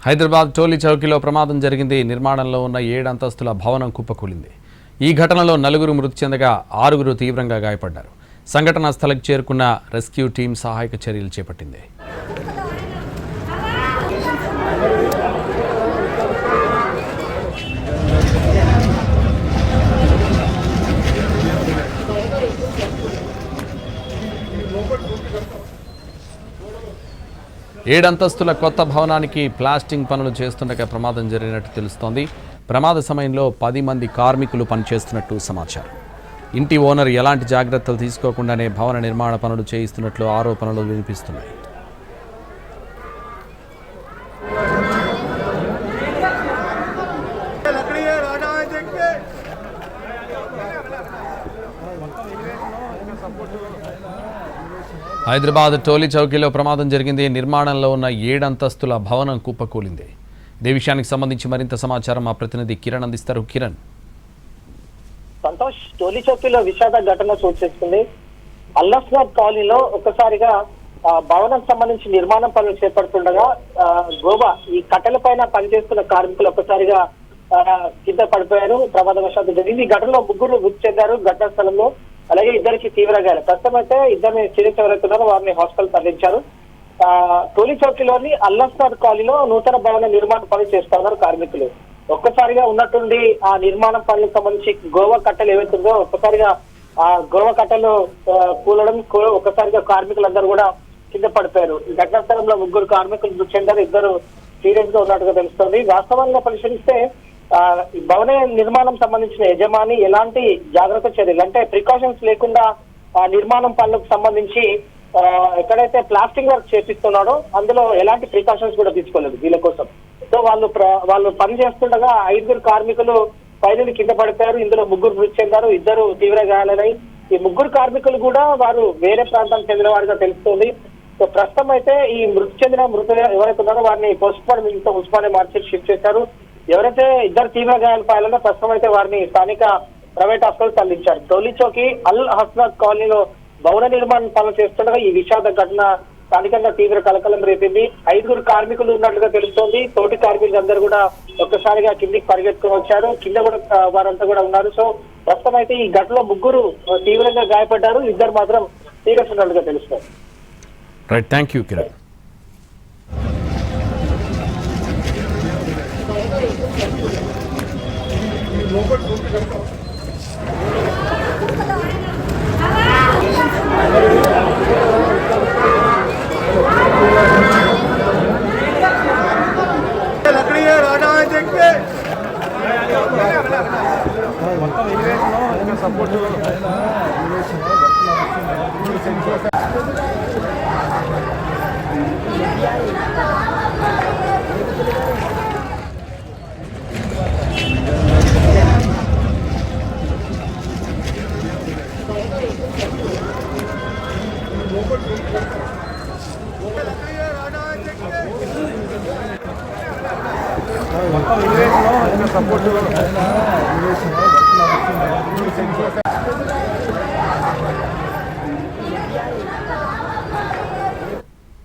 హైదరాబాద్ టోలీ చౌకీలో ప్రమాదం జరిగింది. నిర్మాణంలో ఉన్న 7 అంతస్తుల భవనం కుప్పకూలింది. ఈ ఘటనలో 4 మృతి చెందగా 6 తీవ్రంగా గాయపడ్డారు. సంఘటనా స్థలికి చేరుకున్న రెస్క్యూ టీం సహాయక చర్యలు చేపట్టింది. ఏడంతస్తుల కొత్త భవనానికి ప్లాస్టింగ్ పనులు చేస్తుండగా ప్రమాదం జరిగినట్టు తెలుస్తోంది. ప్రమాద సమయంలో 10 మంది కార్మికులు పనిచేస్తున్నట్టు సమాచారం. ఇంటి ఓనర్ ఎలాంటి జాగ్రత్తలు తీసుకోకుండానే భవన నిర్మాణ పనులు చేయిస్తున్నట్లు ఆరోపణలు వినిపిస్తున్నాయి. హైదరాబాద్ టోలీ చౌకీలో ప్రమాదం జరిగింది. నిర్మాణంలో ఉన్న 7 అంతస్తుల భవనం కుప్పకూలింది. ఇదే విషయానికి సంబంధించి మరింత సమాచారం మా ప్రతినిధి కిరణ్ అందిస్తారు. కిరణ్. సంతోష్, టోలీ చౌకీలో విషాద ఘటన చోటు చేసుకుంది. అల్లాస్నాథ్ కాలనీలో ఒక్కసారిగా భవనం సంబంధించి నిర్మాణం పనులు చేపడుతుండగా గోవా ఈ కట్టెల పైన పనిచేస్తున్న కార్మికులు ఒక్కసారిగా కింద పడిపోయారు. ప్రమాదవశాత్తు జరిగింది. ఈ ఘటనలో 3 మృతి చెందారు ఘటనా స్థలంలో. అలాగే 2 తీవ్ర గాయాలు. ప్రస్తుతం అయితే 2 చికిత్స ఎవరైతున్నారో వారిని హాస్పిటల్ తరలించారు. టోలీ చౌకీలోని అల్లాస్నాథ్ కాలనీలో నూతన భవన నిర్మాణ పనులు చేస్తున్నారు కార్మికులు. ఒక్కసారిగా ఉన్నట్టుండి ఆ నిర్మాణం పనులకు సంబంధించి గోవా కట్టెలు ఏవైతుందో ఒక్కసారిగా ఆ గోవా కట్టెలు కూలడం ఒక్కసారిగా కార్మికులందరూ కూడా కింద పడిపోయారు. ఈ ఘటనా స్థలంలో 3 కార్మికులు మృతి చెందారు. 2 సీరియస్ గా ఉన్నట్టుగా తెలుస్తోంది. వాస్తవంగా పరిశీలిస్తే భవన నిర్మాణం సంబంధించిన యజమాని ఎలాంటి జాగ్రత్త చర్యలు అంటే ప్రికాషన్స్ లేకుండా నిర్మాణం పనులకు సంబంధించి ఎక్కడైతే ప్లాస్టింగ్ వర్క్ చేపిస్తున్నాడో అందులో ఎలాంటి ప్రికాషన్స్ కూడా తీసుకోలేదు వీళ్ళ కోసం. సో వాళ్ళు పని చేస్తుండగా 5 కార్మికులు పైన కింద పడిపోయారు. ఇందులో 3 మృతి చెందారు. 2 తీవ్ర గాయాలై ఈ 3 కార్మికులు కూడా వారు వేరే ప్రాంతానికి చెందిన వారిగా తెలుస్తోంది. సో ప్రస్తుతం అయితే ఈ మృతి చెందిన ఎవరైతే ఉన్నారో వారిని ఉస్మానియా మార్చి షిఫ్ట్ చేశారు. ఎవరైతే 2 తీవ్ర గాయాలు పాయాలన్నా ప్రస్తుతం అయితే వారిని స్థానిక ప్రైవేట్ హాస్పిటల్ తరలించారు. టోలీ చౌకీ అల్ హస్నాథ్ కాలనీలో భవన నిర్మాణ పనులు చేస్తుండగా ఈ విషాద ఘటన స్థానికంగా తీవ్ర కలకలం రేపింది. 5 కార్మికులు ఉన్నట్లుగా తెలుస్తోంది. తోటి కార్మికులు అందరూ కూడా ఒక్కసారిగా కిందికి పరిగెత్తుకుని వచ్చారు. కింద కూడా వారంతా కూడా ఉన్నారు. సో ప్రస్తుతం అయితే ఈ ఘటనలో 3 తీవ్రంగా గాయపడ్డారు. 2 మాత్రం సీరియస్ ఉన్నట్లుగా తెలుస్తోంది. Right, thank you Kiran. Support